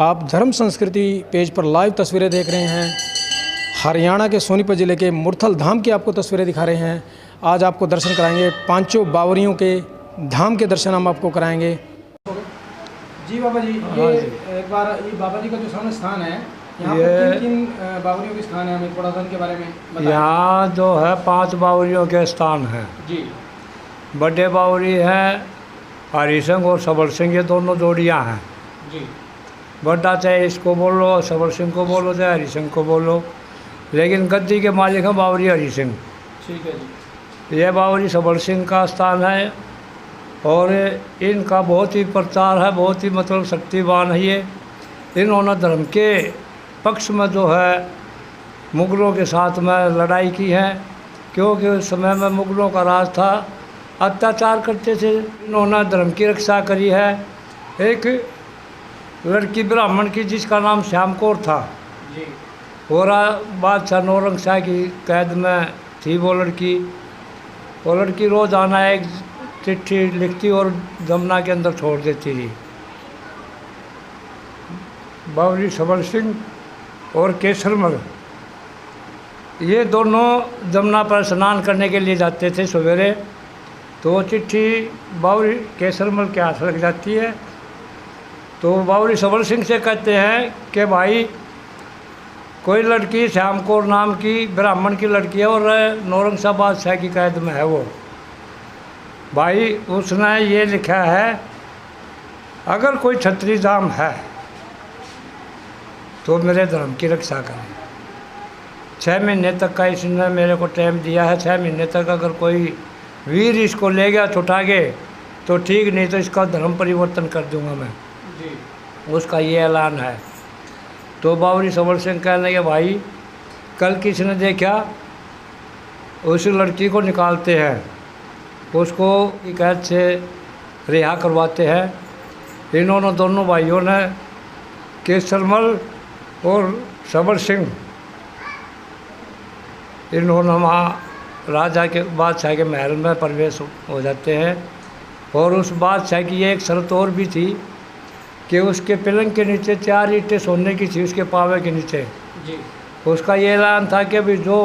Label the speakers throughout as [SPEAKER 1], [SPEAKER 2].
[SPEAKER 1] आप धर्म संस्कृति पेज पर लाइव तस्वीरें देख रहे हैं। हरियाणा के सोनीपत ज़िले के मुरथल धाम की आपको तस्वीरें दिखा रहे हैं। आज आपको दर्शन कराएंगे पांचों बावरियों के धाम के दर्शन हम आपको कराएंगे। जी बाबा जी, ये एक बार ये बाबा जी का जो सामने स्थान है, यहाँ पर किन बावरियों के स्थान है, हमें थोड़ा सा उनके बारे में बताएं।
[SPEAKER 2] यहाँ जो है 5 बावरियों के स्थान हैं
[SPEAKER 1] जी।
[SPEAKER 2] बड़े बावरी हैं हरिसिंह और सबल सिंह, ये दोनों जोड़ियाँ हैं
[SPEAKER 1] जी।
[SPEAKER 2] बड़ा चाहे इसको बोलो, सबल सिंह को बोलो, चाहे हरि सिंह को बोलो, लेकिन गद्दी के मालिक हैं बावरी हरि सिंह।
[SPEAKER 1] ठीक है जी।
[SPEAKER 2] ये बावरी सबल सिंह का स्थान है और इनका बहुत ही प्रचार है, बहुत ही मतलब शक्तिवान है ये। इन्होंने धर्म के पक्ष में जो है मुगलों के साथ में लड़ाई की है, क्योंकि उस समय में मुगलों का राज था, अत्याचार करते थे। इन्होंने धर्म की रक्षा करी है। एक लड़की ब्राह्मण की जिसका नाम श्याम कौर था
[SPEAKER 1] जी।
[SPEAKER 2] और बादशाह नौरंगशाह की कैद में थी वो लड़की। वो लड़की रोज़ाना एक चिट्ठी लिखती और जमुना के अंदर छोड़ देती थी। बावरी सबल सिंह और केसरमल ये दोनों जमुना पर स्नान करने के लिए जाते थे सवेरे, तो वो चिट्ठी बावरी केसरमल के हाथ लग जाती है। तो बावरी सबल सिंह से कहते हैं कि भाई कोई लड़की श्याम कौर नाम की ब्राह्मण की लड़की है और नौरंगशाह बादशाह की कैद में है वो। भाई उसने ये लिखा है, अगर कोई क्षत्रिय जाम है तो मेरे धर्म की रक्षा करें। 6 महीने तक का इसने मेरे को टाइम दिया है। 6 महीने तक अगर कोई वीर इसको ले गया छुटा के तो ठीक, नहीं तो इसका धर्म परिवर्तन कर दूंगा मैं जी। उसका ये ऐलान है। तो बावरी सबल सिंह कहने लगे भाई कल किसने देखा, उस लड़की को निकालते हैं, उसको कैद से रिहा करवाते हैं। इन्होंने दोनों भाइयों ने केसरमल और सबल सिंह इन्होंने वहाँ राजा के बादशाह के महल में प्रवेश हो जाते हैं। और उस बादशाह की एक शर्त और भी थी कि उसके पलंग के नीचे 4 ईंटें सोने की थी, उसके पावे के नीचे
[SPEAKER 1] जी।
[SPEAKER 2] उसका ये ऐलान था कि अभी जो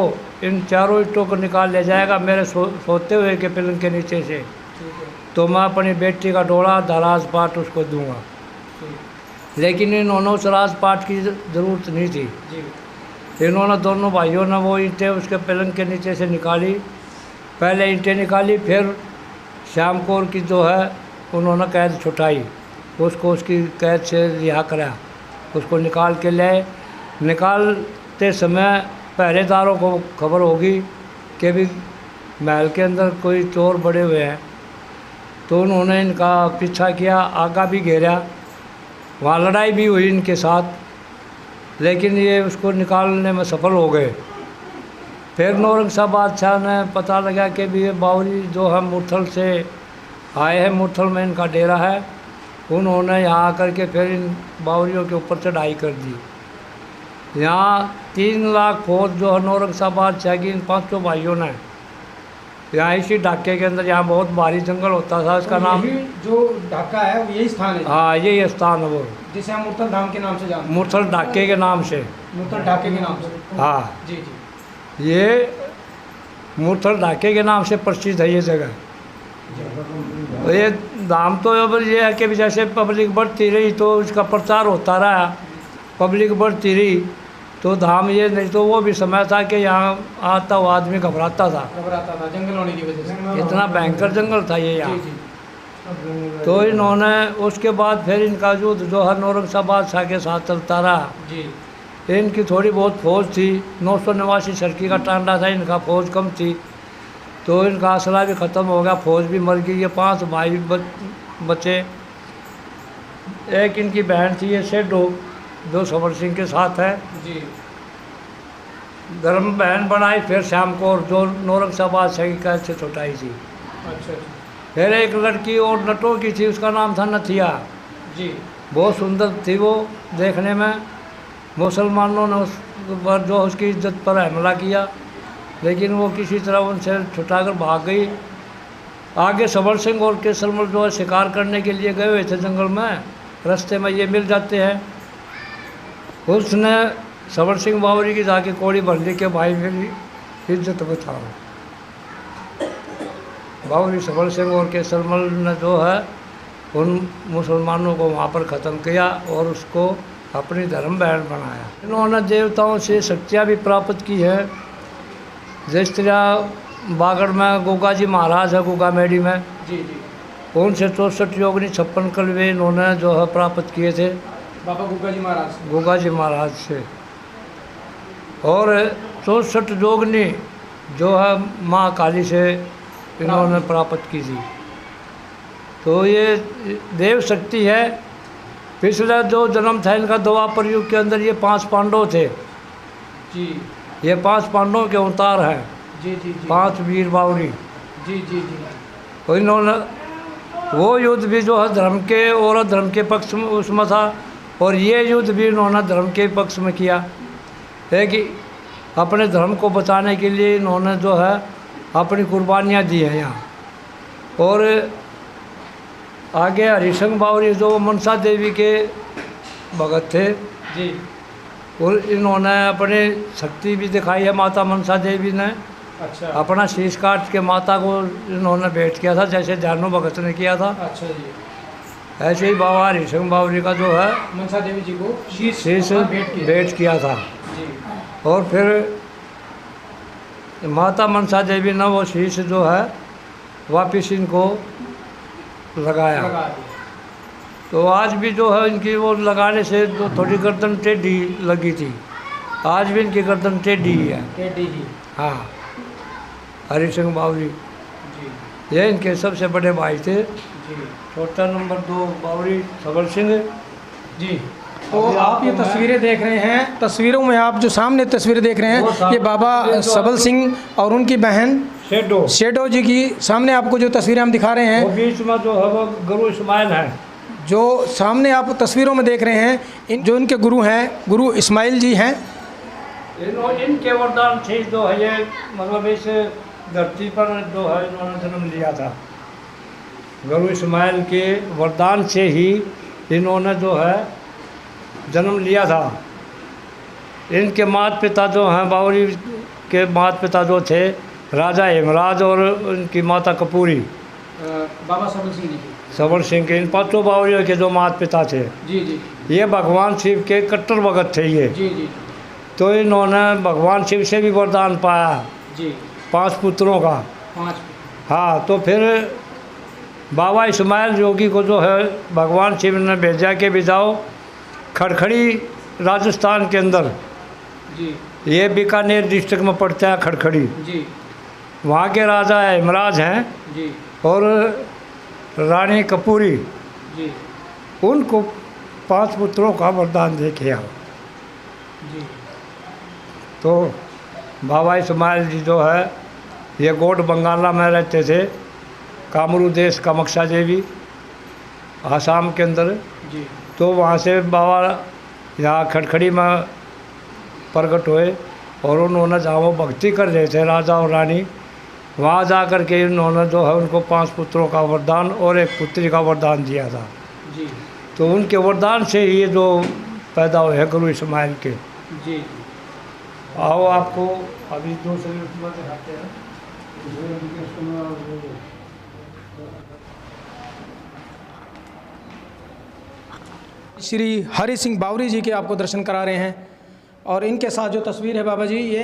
[SPEAKER 2] इन 4 ईंटों को निकाल ले जाएगा मेरे सोते हुए के पलंग के नीचे से, तो मैं अपनी बेटी का डोला दराज पाट उसको दूंगा। लेकिन इन्होंने उस राजपाट की ज़रूरत नहीं थी जी। इन्होंने दोनों भाइयों ने वो ईंटें उसके पलंग के नीचे से निकाली। पहले ईंटें निकाली, फिर श्याम कौर की जो है उन्होंने कैद छुटाई, उसको उसकी कैद से रिहा करा, उसको निकाल के ले। निकालते समय पहरेदारों को खबर होगी कि भी महल के अंदर कोई चोर बड़े हुए हैं, तो उन्होंने इनका पीछा किया, आगा भी घेरा, वहाँ लड़ाई भी हुई इनके साथ, लेकिन ये उसको निकालने में सफल हो गए। फिर नौरंगशाह बादशाह ने पता लगा कि भी ये बावरी जो है मुरथल से आए हैं, मुरथल में इनका डेरा है। उन्होंने यहाँ आकर के फिर इन बावरियों के ऊपर चढ़ाई कर दी। यहाँ 3 लाख फौज जो है नौरंगशाह बादशाह की इन 5 भाइयों ने यहाँ इसी ढाके के अंदर, यहाँ बहुत भारी जंगल होता था, इसका नाम
[SPEAKER 1] जो ढाका है वो यही स्थान है।
[SPEAKER 2] हाँ यही स्थान है वो,
[SPEAKER 1] जिसे हम मुरथल धाम के नाम से जानते हैं।
[SPEAKER 2] मुरथल ढाके के नाम से,
[SPEAKER 1] मुरथल ढाके के नाम से।
[SPEAKER 2] हाँ
[SPEAKER 1] जी जी।
[SPEAKER 2] ये मुरथल ढाके के नाम से प्रसिद्ध है ये जगह। ये धाम तो अब ये है कि जैसे पब्लिक बढ़ती रही तो इसका प्रचार होता रहा, पब्लिक बढ़ती रही तो धाम ये, नहीं तो वो भी समय था कि यहाँ आता हुआ आदमी घबराता था,
[SPEAKER 1] जंगल होने की वजह से।
[SPEAKER 2] इतना भयंकर जंगल था ये यहाँ। तो इन्होंने उसके बाद फिर इनका युद्ध जो है नौरंगशाह बादशाह के साथ चलता रहा जी। इनकी थोड़ी बहुत फौज थी, 989 सरकी का टांडा था, इनका फौज कम थी। तो इनका असला भी ख़त्म हो गया, फौज भी मर गई। ये 5 भाई बचे। एक इनकी बहन थी ये शेडो, जो सबर सिंह के साथ है।
[SPEAKER 1] जी।
[SPEAKER 2] धर्म बहन बनाई फिर शाम को, और जो नौरंगशाह बादशाह की कैद से छुटाई थी।
[SPEAKER 1] अच्छा।
[SPEAKER 2] फिर एक लड़की और नटों की थी, उसका नाम था नथिया।
[SPEAKER 1] जी।
[SPEAKER 2] बहुत सुंदर थी वो देखने में। मुसलमानों ने उस पर जो उसकी इज्जत पर हमला किया, लेकिन वो किसी तरह उनसे छुटाकर भाग गई। आगे सबर सिंह और केसरमल जो है शिकार करने के लिए गए हुए थे जंगल में, रास्ते में ये मिल जाते हैं। उसने सबर सिंह बावरी की जाके कोड़ी भर ली कि भाई मेरी इज्जत बचाओ। बावरी सबर सिंह और केसरमल ने जो है उन मुसलमानों को वहाँ पर ख़त्म किया और उसको अपनी धर्म बहन बनाया। इन्होंने देवताओं से शक्तियाँ भी प्राप्त की हैं। जिस तरह बागड़ में गोगा जी महाराज है, गोगा मेडी में,
[SPEAKER 1] जी जी,
[SPEAKER 2] उनसे 64 योगिनी 56 कलवे इन्होंने जो है प्राप्त किए थे
[SPEAKER 1] बाबा गुग्गा जी महाराज।
[SPEAKER 2] गोगा जी महाराज से। और 64 योगिनी जो है माँ काली से इन्होंने प्राप्त की थी। तो ये देव शक्ति है। पिछला जो जन्म था इनका द्वापर युग के अंदर, ये 5 पांडव थे।
[SPEAKER 1] जी।
[SPEAKER 2] ये 5 पांडवों के अवतार हैं।
[SPEAKER 1] जी जी जी।
[SPEAKER 2] 5 वीर बावरी।
[SPEAKER 1] जी जी जी।
[SPEAKER 2] तो इन्होंने वो युद्ध भी जो है धर्म के और अधर्म के पक्ष में उसमें था, और ये युद्ध भी इन्होंने धर्म के पक्ष में किया है कि अपने धर्म को बचाने के लिए इन्होंने जो है अपनी कुर्बानियाँ दी हैं यहाँ। और आगे हरिशंकर बावरी जो मनसा देवी के भगत थे
[SPEAKER 1] जी।
[SPEAKER 2] और इन्होंने अपनी शक्ति भी दिखाई है। माता मनसा देवी ने
[SPEAKER 1] अच्छा।
[SPEAKER 2] अपना शीश काट के माता को इन्होंने भेंट किया था, जैसे जानो भगत ने किया था।
[SPEAKER 1] अच्छा जी।
[SPEAKER 2] ऐसे ही बाबा हरिशंकर बावरी का जो है
[SPEAKER 1] मनसा देवी जी को
[SPEAKER 2] शीश
[SPEAKER 1] भेंट
[SPEAKER 2] भेंट किया था।
[SPEAKER 1] जी।
[SPEAKER 2] और फिर माता मनसा देवी ने वो शीश जो है वापिस इनको लगाया।
[SPEAKER 1] लगा दिया।
[SPEAKER 2] तो आज भी जो है इनकी वो लगाने से जो थोड़ी गर्दन टेढ़ी लगी थी, आज भी इनकी गर्दन टेढ़ी ही है।
[SPEAKER 1] टेढ़ी ही।
[SPEAKER 2] हाँ, हरिशंकर बावरी
[SPEAKER 1] जी
[SPEAKER 2] ये इनके सबसे बड़े भाई थे।
[SPEAKER 1] जी
[SPEAKER 2] छोटा नंबर 2 बावरी सबर सिंह।
[SPEAKER 1] जी। तो आप ये तस्वीरें देख रहे हैं, तस्वीरों में आप जो सामने तस्वीरें देख रहे हैं, ये बाबा सबल सिंह और उनकी बहन
[SPEAKER 2] शेडो
[SPEAKER 1] शेडो जी की सामने आपको जो तस्वीरें हम दिखा रहे
[SPEAKER 2] वो
[SPEAKER 1] हैं,
[SPEAKER 2] बीच में जो है वो गुरु इस्माइल है।
[SPEAKER 1] जो सामने आप तस्वीरों में देख रहे हैं, जो इनके गुरु हैं, गुरु इस्माइल जी हैं।
[SPEAKER 2] इनके वरदान से जो है ये मतलब इस धरती पर जो है इन्होंने जन्म लिया था। गुरु इस्माइल के वरदान से ही इन्होंने जो है जन्म लिया था। इनके माता पिता जो हैं बावरी के माता पिता जो थे राजा हेमराज और उनकी माता कपूरी,
[SPEAKER 1] बाबा सबल सिंह जी की।
[SPEAKER 2] सबर सिंह के इन 5 बावरियों के जो माता पिता थे,
[SPEAKER 1] जी जी
[SPEAKER 2] ये भगवान शिव के कट्टर भगत थे ये।
[SPEAKER 1] जी जी
[SPEAKER 2] तो इन्होंने भगवान शिव से भी वरदान पाया
[SPEAKER 1] जी।
[SPEAKER 2] 5 पुत्रों का।
[SPEAKER 1] 5।
[SPEAKER 2] हाँ, तो फिर बाबा इस्माइल योगी को जो है भगवान शिव ने भेजा के भी जाओ खड़खड़ी राजस्थान के अंदर,
[SPEAKER 1] जी
[SPEAKER 2] ये बीकानेर डिस्ट्रिक्ट में पड़ता है खड़खड़ी।
[SPEAKER 1] जी
[SPEAKER 2] वहाँ के राजा हेमराज हैं
[SPEAKER 1] जी
[SPEAKER 2] और रानी कपूरी,
[SPEAKER 1] जी
[SPEAKER 2] उनको 5 पुत्रों का वरदान दे के आओ।
[SPEAKER 1] जी।
[SPEAKER 2] तो बाबा इस्माइल जी जो है ये गोट बंगाला में रहते थे, कामरू देश कामाख्या देवी आसाम के अंदर।
[SPEAKER 1] जी
[SPEAKER 2] तो वहाँ से बाबा यहाँ खड़खड़ी में प्रकट हुए और उन्होंने जहाँ वो भक्ति कर रहे थे राजा और रानी, वहाँ जा कर के इन्होंने जो है उनको 5 पुत्रों का वरदान और 1 पुत्री का वरदान दिया था।
[SPEAKER 1] जी
[SPEAKER 2] तो उनके वरदान से ही ये जो पैदा हुए हैं गुरु इस्माइल के।
[SPEAKER 1] जी।
[SPEAKER 2] आओ आपको अभी दूसरे उसमें दिखाते हैं।
[SPEAKER 1] श्री हरि सिंह बावरी जी के आपको दर्शन करा रहे हैं, और इनके साथ जो तस्वीर है बाबा जी, ये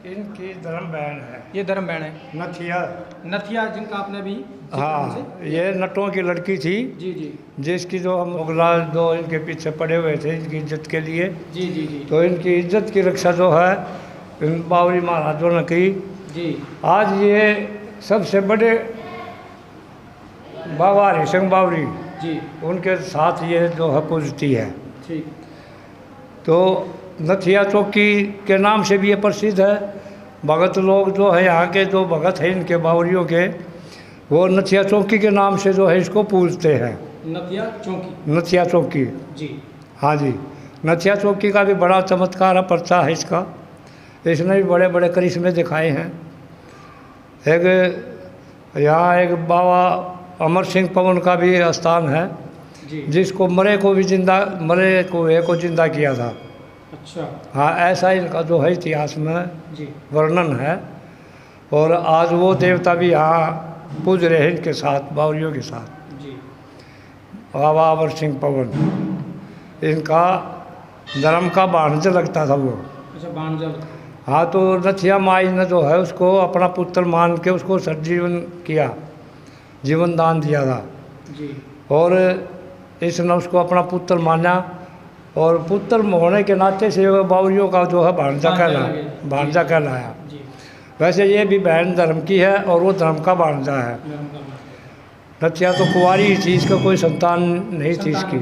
[SPEAKER 2] इनकी धर्म बहन है,
[SPEAKER 1] ये धर्म बहन है
[SPEAKER 2] नथिया।
[SPEAKER 1] नथिया, जिनका आपने भी
[SPEAKER 2] हाँ, ये नटों की लड़की थी
[SPEAKER 1] जी जी
[SPEAKER 2] जिसकी जो हम मुगला जो इनके पीछे पड़े हुए थे इनकी इज्जत के लिए।
[SPEAKER 1] जी जी जी
[SPEAKER 2] तो इनकी इज्जत की रक्षा जो है इन बावरी महाराजों ने की।
[SPEAKER 1] जी
[SPEAKER 2] आज ये सबसे बड़े बाबा हरिसिंह बावरी,
[SPEAKER 1] जी
[SPEAKER 2] उनके साथ ये जो है पूजती है।
[SPEAKER 1] ठीक।
[SPEAKER 2] तो नथिया चौकी के नाम से भी ये प्रसिद्ध है। भगत लोग जो है यहाँ के जो भगत हैं इनके बावरियों के, वो नथिया चौकी के नाम से जो है इसको पूजते हैं।
[SPEAKER 1] नथिया चौकी।
[SPEAKER 2] नथिया चौकी,
[SPEAKER 1] जी
[SPEAKER 2] हाँ जी। नथिया चौकी का भी बड़ा चमत्कार है, पर्चा है इसका। इसने भी बड़े बड़े करिश्मे दिखाए हैं। एक यहाँ एक बाबा अमर सिंह पवन का भी स्थान है,
[SPEAKER 1] जी।
[SPEAKER 2] जिसको मरे को जिंदा किया था।
[SPEAKER 1] अच्छा।
[SPEAKER 2] हाँ, ऐसा इनका जो है इतिहास में
[SPEAKER 1] जी
[SPEAKER 2] वर्णन है। और आज वो देवता भी यहाँ पूज रहे हैं इनके साथ, बावरियों के साथ।
[SPEAKER 1] जी
[SPEAKER 2] बाबा अमर सिंह पवन, इनका धर्म का भाणज लगता था वो।
[SPEAKER 1] अच्छा, बाणजल।
[SPEAKER 2] हाँ, तो नथिया माई ने जो है उसको अपना पुत्र मान के उसको सज्जीवन किया, जीवन दान दिया था।
[SPEAKER 1] जी
[SPEAKER 2] और इसने उसको अपना पुत्र माना, और पुत्र होने के नाते से वो बावरियों का जो है भांजा कहलाया।
[SPEAKER 1] जी
[SPEAKER 2] वैसे ये भी बहन धर्म की है और वो धर्म का भांजा है। नथिया तो कुंवारी ही थी, इसका कोई संतान नहीं थी इसकी।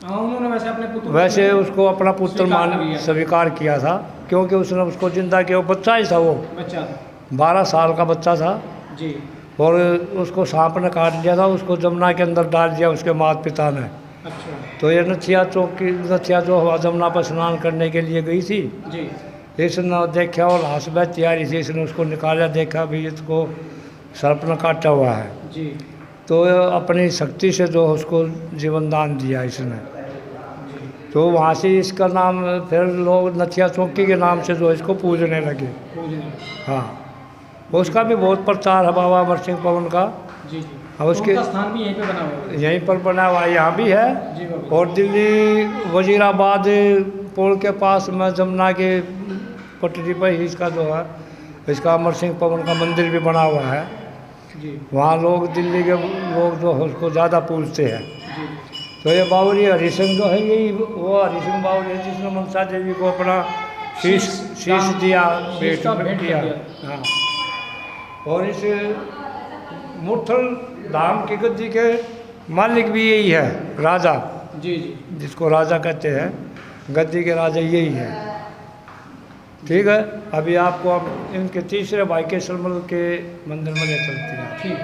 [SPEAKER 1] उन्होंने वैसे अपने पुत्र
[SPEAKER 2] वैसे उसको अपना पुत्र स्वीकार किया था, क्योंकि उसने उसको जिंदा किया। वो बच्चा ही था, वो
[SPEAKER 1] बच्चा
[SPEAKER 2] 12 साल का बच्चा था।
[SPEAKER 1] जी।
[SPEAKER 2] और उसको सांप ने काट लिया था, उसको जमुना के अंदर डाल दिया उसके माता पिता ने।
[SPEAKER 1] अच्छा।
[SPEAKER 2] तो ये नथिया जो हवा जमुना पर स्नान करने के लिए गई थी,
[SPEAKER 1] जी
[SPEAKER 2] इसने देखा और लाश में तैयारी थी, इसने उसको निकाला, देखा भी इसको सर्प ने काटा हुआ है।
[SPEAKER 1] जी।
[SPEAKER 2] तो अपनी शक्ति से जो उसको जीवन दान दिया इसने। तो वहाँ से इसका नाम फिर लोग नथिया चौकी के नाम से जो इसको पूजने लगे। हाँ, उसका भी बहुत प्रचार है बाबा अमर सिंह पवन का।
[SPEAKER 1] जी जी।
[SPEAKER 2] अब उसके
[SPEAKER 1] स्थान भी यहीं पे बना हुआ है।
[SPEAKER 2] यहीं पर बना हुआ है, यहाँ भी है।
[SPEAKER 1] जी बाबा।
[SPEAKER 2] और दिल्ली वजीराबाद पुल के पास में जमुना के पटरी पर ही इसका जो है, इसका अमर सिंह पवन का मंदिर भी बना हुआ है।
[SPEAKER 1] जी।
[SPEAKER 2] वहाँ लोग, दिल्ली के लोग जो है उसको ज़्यादा पूजते हैं।
[SPEAKER 1] जी।
[SPEAKER 2] तो ये बावरी हरिसिंह जो है, यही वो हरिसिंह बावरी है जिसने मनसा देवी को अपना शीश दिया, भेंट किया। हाँ, और इस मुरथल धाम की गद्दी के मालिक भी यही है, राजा।
[SPEAKER 1] जी जी।
[SPEAKER 2] जिसको राजा कहते हैं, गद्दी के राजा यही है। ठीक है, अभी आपको हम इनके तीसरे भाई के सलमल के मंदिर में ले चलते हैं।
[SPEAKER 1] ठीक।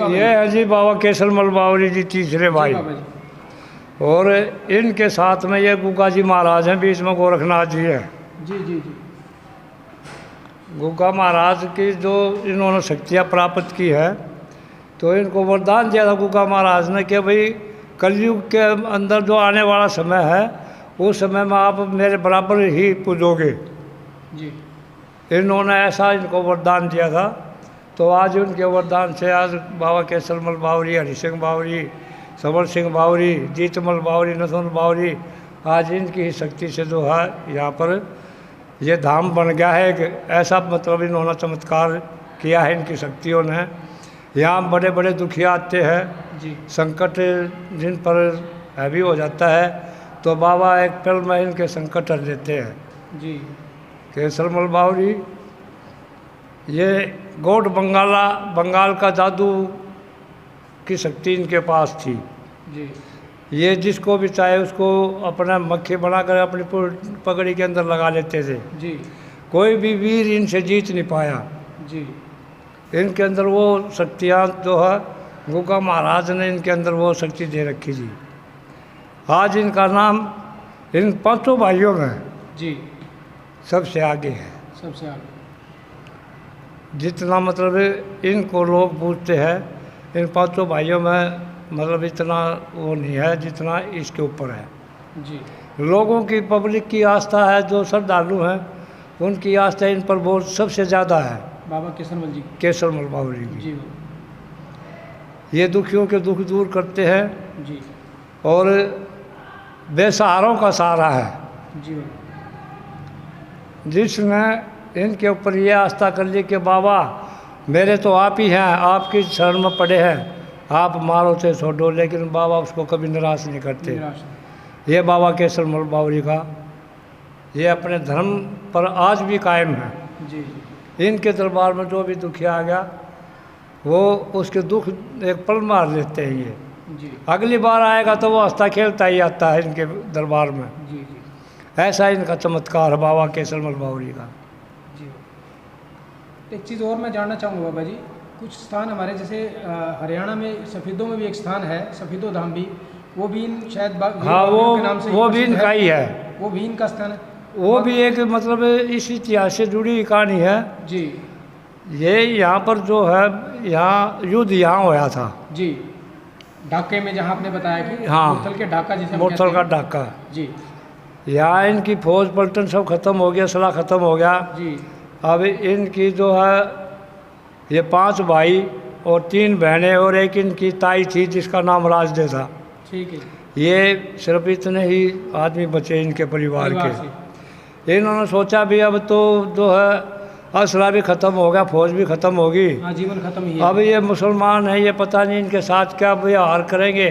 [SPEAKER 2] ये है जी बाबा केसरमल बावरी जी, तीसरे भाई। और इनके साथ में ये गुग्गा जी महाराज हैं, बीच में गोरखनाथ जी है।
[SPEAKER 1] जी जी जी।
[SPEAKER 2] गुग्गा महाराज की जो इन्होंने शक्तियाँ प्राप्त की है, तो इनको वरदान दिया था गुग्गा महाराज ने कि भाई कलयुग के अंदर जो आने वाला समय है, उस समय में आप मेरे बराबर ही पूजोगे।
[SPEAKER 1] जी।
[SPEAKER 2] इन्होंने ऐसा इनको वरदान दिया था। तो आज उनके वरदान से आज बाबा केसरमल बावरी, हरिसिंह बावरी, सबल सिंह बावरी, जीतमल बावरी, नथुन बावरी, आज इनकी ही शक्ति से जो है यहाँ पर ये धाम बन गया है। एक ऐसा मतलब इन्होंने चमत्कार किया है इनकी शक्तियों ने। यहाँ बड़े बड़े दुखिया आते हैं
[SPEAKER 1] जी।
[SPEAKER 2] संकट जिन पर हैवी हो जाता है, तो बाबा एक पल में इनके संकट हर देते हैं।
[SPEAKER 1] जी।
[SPEAKER 2] केसरमल बावरी ये गोड बंगाल का जादू की शक्ति इनके पास थी।
[SPEAKER 1] जी।
[SPEAKER 2] ये जिसको भी चाहे उसको अपना मक्खी बनाकर अपनी पगड़ी के अंदर लगा लेते थे।
[SPEAKER 1] जी।
[SPEAKER 2] कोई भी वीर इनसे जीत नहीं पाया।
[SPEAKER 1] जी।
[SPEAKER 2] इनके अंदर वो शक्तियाँ जो है गुग्गा महाराज ने इनके अंदर वो शक्ति दे रखी थी। आज इनका नाम इन 5 भाइयों में
[SPEAKER 1] जी
[SPEAKER 2] सबसे आगे है।
[SPEAKER 1] सबसे आगे।
[SPEAKER 2] जितना मतलब इनको लोग पूछते हैं, इन 5 भाइयों में मतलब इतना वो नहीं है जितना इसके ऊपर है।
[SPEAKER 1] जी।
[SPEAKER 2] लोगों की, पब्लिक की आस्था है, जो श्रद्धालु हैं उनकी आस्था इन पर बहुत सबसे ज़्यादा है।
[SPEAKER 1] बाबा केसरमल जी।
[SPEAKER 2] केसरमल बावरी की।
[SPEAKER 1] जी।
[SPEAKER 2] ये दुखियों के दुख दूर करते हैं
[SPEAKER 1] जी।
[SPEAKER 2] और बेसहारों का सहारा है।
[SPEAKER 1] जी।
[SPEAKER 2] जिसने इनके ऊपर ये आस्था कर ली कि बाबा मेरे तो आप ही हैं, आपकी शरण में पड़े हैं, आप मारो तो छोड़ो, लेकिन बाबा उसको कभी निराश नहीं करते। ये बाबा केसरमल बावरी का ये अपने धर्म पर आज भी कायम है।
[SPEAKER 1] जी
[SPEAKER 2] इनके दरबार में जो भी दुखी आ गया वो उसके दुख एक पल मार लेते हैं ये।
[SPEAKER 1] जी
[SPEAKER 2] अगली बार आएगा तो वो हंसता खेलता ही आता है इनके दरबार में।
[SPEAKER 1] जी जी
[SPEAKER 2] ऐसा इनका चमत्कार है बाबा केसरमल बावरी का।
[SPEAKER 1] जी। एक चीज़ और मैं जानना चाहूँगा बाबा जी, कुछ स्थान हमारे जैसे हरियाणा में सफ़ेदों में भी एक स्थान है, सफ़ेदो धाम भी, वो भी इन शायद
[SPEAKER 2] हाँ
[SPEAKER 1] के नाम से
[SPEAKER 2] वो भी
[SPEAKER 1] प्रसिद्ध
[SPEAKER 2] इनका ही है।
[SPEAKER 1] वो भी इनका स्थान है।
[SPEAKER 2] वो भी एक मतलब इस इतिहास से जुड़ी हुई कहानी है।
[SPEAKER 1] जी
[SPEAKER 2] ये यहाँ पर जो है यहाँ युद्ध यहाँ होया था।
[SPEAKER 1] जी, ढाके में जहाँ आपने बताया कि
[SPEAKER 2] हाँ,
[SPEAKER 1] मुरथल के ढाका जिसे हम
[SPEAKER 2] मुरथल
[SPEAKER 1] कहते
[SPEAKER 2] का
[SPEAKER 1] हैं।
[SPEAKER 2] ढाका।
[SPEAKER 1] जी
[SPEAKER 2] यहाँ इनकी फौज पलटन सब खत्म हो गया, सलाह खत्म हो गया।
[SPEAKER 1] जी
[SPEAKER 2] अब इनकी जो है ये 5 भाई और 3 बहनें और एक इनकी ताई थी जिसका नाम राजदे था।
[SPEAKER 1] ठीक है।
[SPEAKER 2] ये सिर्फ इतने ही आदमी बचे इनके परिवार
[SPEAKER 1] परिवार
[SPEAKER 2] के। इन्होंने सोचा भी अब तो जो है असला भी ख़त्म हो गया, फौज भी ख़त्म होगी,
[SPEAKER 1] हाँ, जीवन खत्म ही है।
[SPEAKER 2] अब ये मुसलमान है, ये पता नहीं इनके साथ क्या व्यवहार करेंगे।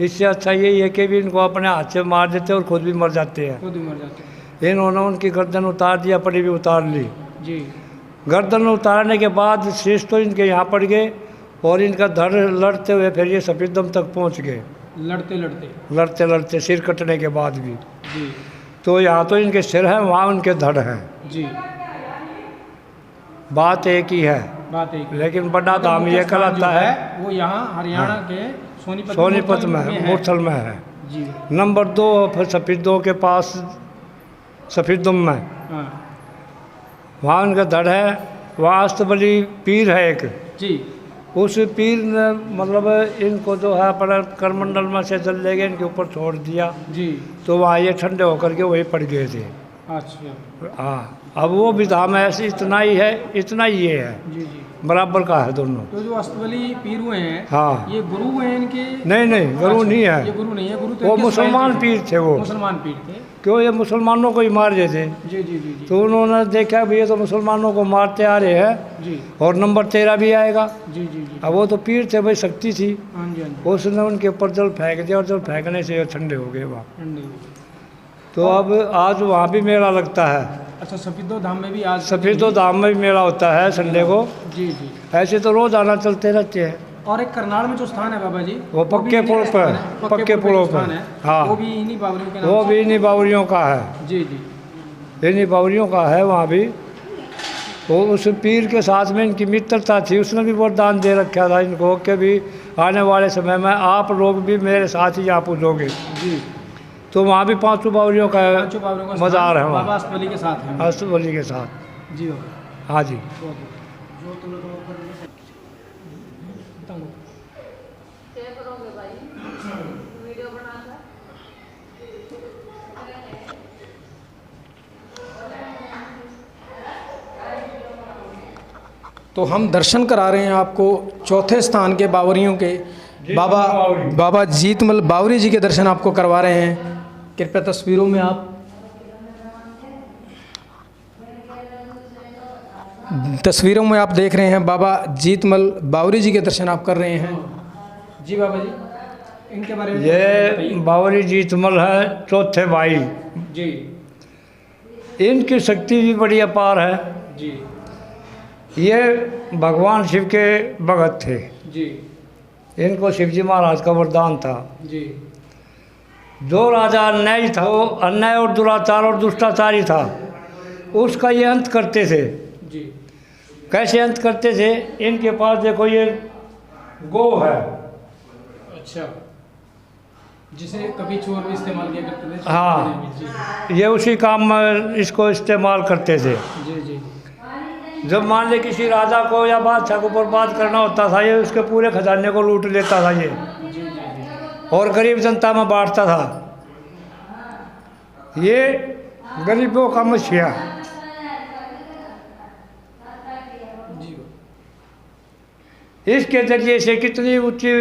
[SPEAKER 2] इससे अच्छा यही है कि भी इनको अपने हाथ से मार देते और खुद भी मर जाते हैं।
[SPEAKER 1] खुद ही मर जाते हैं।
[SPEAKER 2] इन्होंने उनकी गर्दन उतार दी, अपनी भी उतार ली।
[SPEAKER 1] जी
[SPEAKER 2] गर्दन उतारने के बाद शीश तो इनके यहाँ पड़ गए और इनका धड़ लड़ते हुए फिर ये सफेदम तक पहुँच गए।
[SPEAKER 1] लड़ते लड़ते
[SPEAKER 2] लड़ते लड़ते सिर कटने के बाद भी।
[SPEAKER 1] जी
[SPEAKER 2] तो यहाँ तो इनके सिर हैं, वहाँ उनके धड़ हैं।
[SPEAKER 1] जी,
[SPEAKER 2] बात एक ही है,
[SPEAKER 1] बात एक।
[SPEAKER 2] लेकिन बड़ा धाम ये कहलाता है
[SPEAKER 1] वो यहाँ हरियाणा के
[SPEAKER 2] सोनीपत में, मुरथल में है।
[SPEAKER 1] जी
[SPEAKER 2] नंबर 2 फिर सफेदों के पास सफेदुम में,
[SPEAKER 1] हाँ
[SPEAKER 2] वहाँ उनका धड़ है। वहाँ अस्तबली पीर है एक।
[SPEAKER 1] जी
[SPEAKER 2] उस पीर ने मतलब इनको जो है अपना करमंडल में से जल ले गए, इनके ऊपर छोड़ दिया।
[SPEAKER 1] जी,
[SPEAKER 2] तो वहाँ ये ठंडे होकर के वही पड़ गए थे।
[SPEAKER 1] अच्छा।
[SPEAKER 2] हाँ, अब वो भी धाम ऐसे इतना ही है, इतना ही ये है,
[SPEAKER 1] जी जी।
[SPEAKER 2] बराबर का है दोनों।
[SPEAKER 1] तो जो अस्तबली पीर हुए हैं,
[SPEAKER 2] हाँ,
[SPEAKER 1] ये गुरु हैं इनके?
[SPEAKER 2] नहीं नहीं, गुरु नहीं
[SPEAKER 1] ये
[SPEAKER 2] है,
[SPEAKER 1] गुरु नहीं है। गुरु तो
[SPEAKER 2] वो
[SPEAKER 1] इनके
[SPEAKER 2] मुसलमान
[SPEAKER 1] स्वयं
[SPEAKER 2] पीर थे। वो
[SPEAKER 1] मुसलमान पीर थे।
[SPEAKER 2] क्यों, ये मुसलमानों को ही मार रहे थे।
[SPEAKER 1] जी जी जी जी।
[SPEAKER 2] तो उन्होंने देखा भी ये तो मुसलमानों को मारते आ रहे हैं
[SPEAKER 1] जी
[SPEAKER 2] और नंबर 13 भी आएगा।
[SPEAKER 1] जी जी जी।
[SPEAKER 2] अब वो तो पीर थे भाई, शक्ति थी।
[SPEAKER 1] हाँ जी हाँ जी।
[SPEAKER 2] उसने उनके ऊपर जल फेंक दिया और जल फेंकने से ये ठंडे हो गए वहाँ।
[SPEAKER 1] ठंडे।
[SPEAKER 2] तो अब आज वहाँ भी मेला लगता है।
[SPEAKER 1] अच्छा, सफेदो धाम में भी आज
[SPEAKER 2] सफेदो धाम में भी मेला होता है संडे को।
[SPEAKER 1] जी जी।
[SPEAKER 2] ऐसे तो रोज आना चलते रहते हैं।
[SPEAKER 1] और एक करनाल में जो स्थान है बाबा जी,
[SPEAKER 2] वो पक्के
[SPEAKER 1] भी
[SPEAKER 2] पुल
[SPEAKER 1] इन्हीं
[SPEAKER 2] पर,
[SPEAKER 1] स्थान है,
[SPEAKER 2] पक्के
[SPEAKER 1] पुल
[SPEAKER 2] पुलों
[SPEAKER 1] स्थान
[SPEAKER 2] पर।
[SPEAKER 1] है।
[SPEAKER 2] हाँ,
[SPEAKER 1] वो भी इन्हीं बावरियों के नाम
[SPEAKER 2] वो
[SPEAKER 1] से?
[SPEAKER 2] भी इन्हीं बावरियों का है।
[SPEAKER 1] जी जी।
[SPEAKER 2] इन्हीं बावरियों का है वहाँ भी। वो उस पीर के साथ में इनकी मित्रता थी, उसने भी वरदान दे रखा था इनको कि भी आने वाले समय में आप लोग भी मेरे साथ ही यहाँ पूजोगे।
[SPEAKER 1] जी।
[SPEAKER 2] तो वहाँ भी 5 बावरियों का
[SPEAKER 1] पांचों बावरियों का
[SPEAKER 2] मज़ार है
[SPEAKER 1] स्थान
[SPEAKER 2] वहाँ,
[SPEAKER 1] बाबा अस्तबली के साथ है।
[SPEAKER 2] अस्तबली के साथ।
[SPEAKER 1] जी बाबा।
[SPEAKER 2] हाँ जी।
[SPEAKER 1] तो हम दर्शन करा रहे हैं आपको चौथे स्थान के बावरियों के, बाबा जीतमल बावरी जी के दर्शन आपको करवा रहे हैं। कृपया तस्वीरों में आप देख रहे हैं बाबा जीतमल बावरी जी के दर्शन आप कर रहे हैं। जी बाबा जी, इनके बारे में
[SPEAKER 2] ये बावरी जीतमल है, चौथे भाई।
[SPEAKER 1] जी।
[SPEAKER 2] इनकी शक्ति भी बड़ी अपार है।
[SPEAKER 1] जी।
[SPEAKER 2] ये भगवान शिव के भगत थे।
[SPEAKER 1] जी।
[SPEAKER 2] इनको शिवजी महाराज का वरदान था।
[SPEAKER 1] जी।
[SPEAKER 2] जो राजा अन्यायी था, वो अन्याय और दुराचार और दुष्टाचारी था, उसका ये अंत करते थे।
[SPEAKER 1] जी।
[SPEAKER 2] कैसे अंत करते थे? इनके पास देखो ये गो है।
[SPEAKER 1] अच्छा, जिसे कभी चोर भी इस्तेमाल किया करते थे।
[SPEAKER 2] हाँ,
[SPEAKER 1] जी
[SPEAKER 2] ये उसी काम में इसको इस्तेमाल करते थे।
[SPEAKER 1] जी जी।
[SPEAKER 2] जब मान ले किसी राजा को या बादशाह को बर्बाद करना होता था, ये उसके पूरे खजाने को लूट लेता था ये,
[SPEAKER 1] जी जी।
[SPEAKER 2] और गरीब जनता में बांटता था। ये गरीबों का मसीहा। इसके जरिए से कितनी ऊंची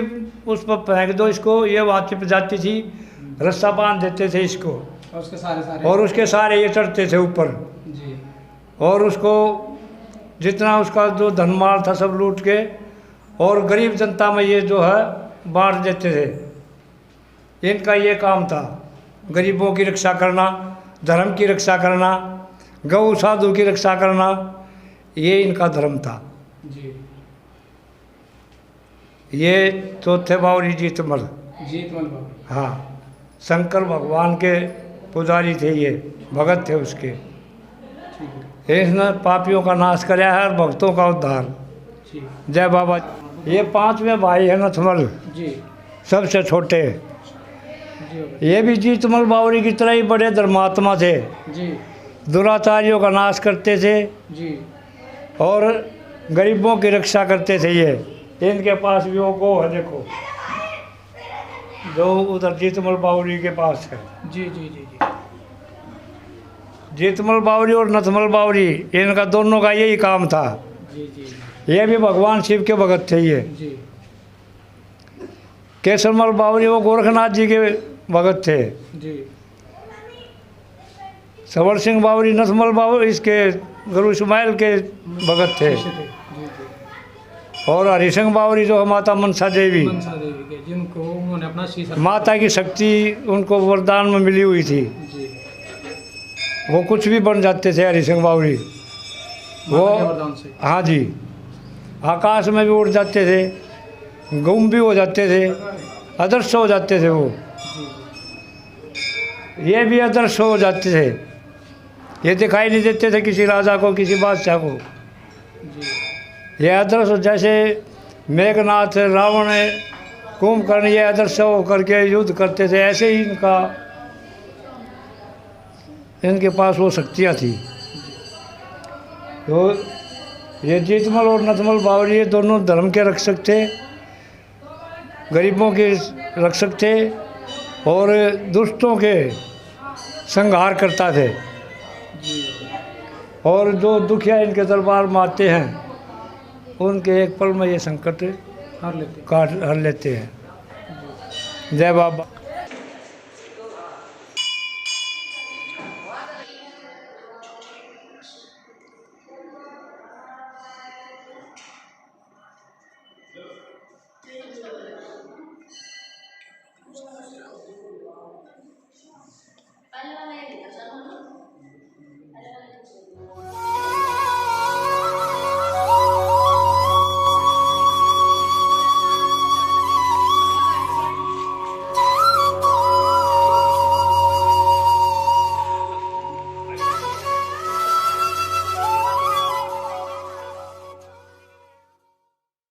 [SPEAKER 2] उस पर फेंक दो इसको, ये वहाँ चिप जाती थी, रस्सा बांध देते थे इसको,
[SPEAKER 1] और उसके सारे
[SPEAKER 2] और उसके सारे ये चढ़ते थे ऊपर।
[SPEAKER 1] जी।
[SPEAKER 2] और उसको जितना उसका जो धनमाल था सब लूट के और गरीब जनता में ये जो है बांट देते थे। इनका ये काम था, गरीबों की रक्षा करना, धर्म की रक्षा करना, गौ साधु की रक्षा करना, ये इनका धर्म था।
[SPEAKER 1] जी।
[SPEAKER 2] ये चौथे बावरी जीतमल,
[SPEAKER 1] जीतमल बाबा।
[SPEAKER 2] हाँ, शंकर भगवान के पुजारी थे, ये भगत थे उसके।
[SPEAKER 1] ठीक है।
[SPEAKER 2] इसने पापियों का नाश कराया है और भक्तों का उद्धार।
[SPEAKER 1] ठीक।
[SPEAKER 2] जय बाबा। ये पांचवें भाई है नथमल,
[SPEAKER 1] जी।
[SPEAKER 2] सबसे छोटे।
[SPEAKER 1] जी बाबा।
[SPEAKER 2] ये भी जीतमल बावरी की तरह ही बड़े धर्मात्मा थे,
[SPEAKER 1] जी।
[SPEAKER 2] दुराचारियों का नाश करते थे
[SPEAKER 1] जी।
[SPEAKER 2] और गरीबों की रक्षा करते थे। ये इनके पास भी वो गो है, देखो जो उधर जीतमल बावरी के पास है।
[SPEAKER 1] जी जी जी जी।
[SPEAKER 2] जीतमल बावरी और नथमल बावरी, इनका दोनों का यही काम था।
[SPEAKER 1] जी जी
[SPEAKER 2] ये भी भगवान शिव के भगत थे। ये
[SPEAKER 1] जी।
[SPEAKER 2] केसरमल बावरी वो गोरखनाथ जी के भगत थे।
[SPEAKER 1] जी।
[SPEAKER 2] सवर सिंह बावरी नथमल बावरी इसके गुरु इस्माइल के भगत थे।
[SPEAKER 1] जी जी।
[SPEAKER 2] और हरिसिंह बावरी जो माता मनसा देवी,
[SPEAKER 1] मनसा देवी के, जिनको उन्होंने अपना शीश
[SPEAKER 2] माता की शक्ति उनको वरदान में मिली हुई थी।
[SPEAKER 1] जी।
[SPEAKER 2] वो कुछ भी बन जाते थे हरिसिंह बावरी। वो
[SPEAKER 1] माता के वरदान से।
[SPEAKER 2] हाँ जी, आकाश में भी उड़ जाते थे, गुम भी हो जाते थे, अदृश्य हो जाते थे। वो
[SPEAKER 1] जी।
[SPEAKER 2] ये भी अदृश्य हो जाते थे, ये दिखाई नहीं देते थे किसी राजा को, किसी बादशाह को।
[SPEAKER 1] जी।
[SPEAKER 2] ये अदृश्य, जैसे मेघनाथ, रावण, कुंभकर्ण, ये अदृश्य होकर के युद्ध करते थे, ऐसे ही इनके पास वो शक्तियाँ थी। तो ये जीतमल और नथमल बावरी ये दोनों धर्म के रक्षक थे, गरीबों के रक्षक थे और दुष्टों के संहार करता थे।
[SPEAKER 1] जी।
[SPEAKER 2] और जो दुखिया इनके दरबार में आते हैं, उनके एक पल में ये संकट
[SPEAKER 1] हर लेते।
[SPEAKER 2] काट हर लेते हैं। जय बाबा।